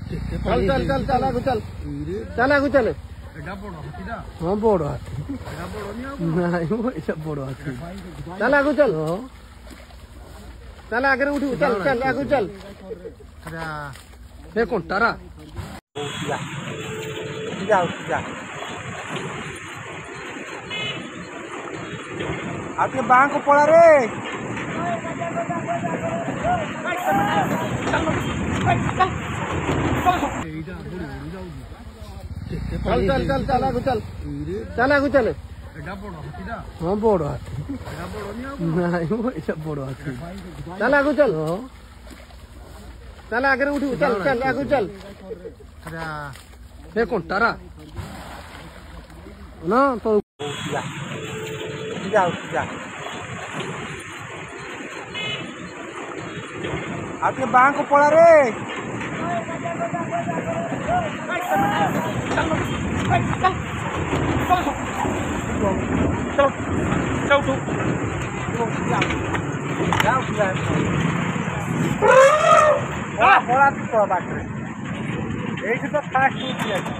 चल चल चल चल आगु चल चल आगु चल हाँ बड़ हाथी बड़ हाथी चल आगु चल चल आगे उठू चल चल आगु चल हे कौन तारा आपके बांग को पड़ा रे चल चल चल चल आगु चल चल आगु चल हाँ बड़ हाथी बड़ हाथी चल आगु चल चल आगे उठू चल चल आगु चल हे कौन तारा ना तो आपके बांग को पड़ा रे पड़ा तो बात ये तो फास्ट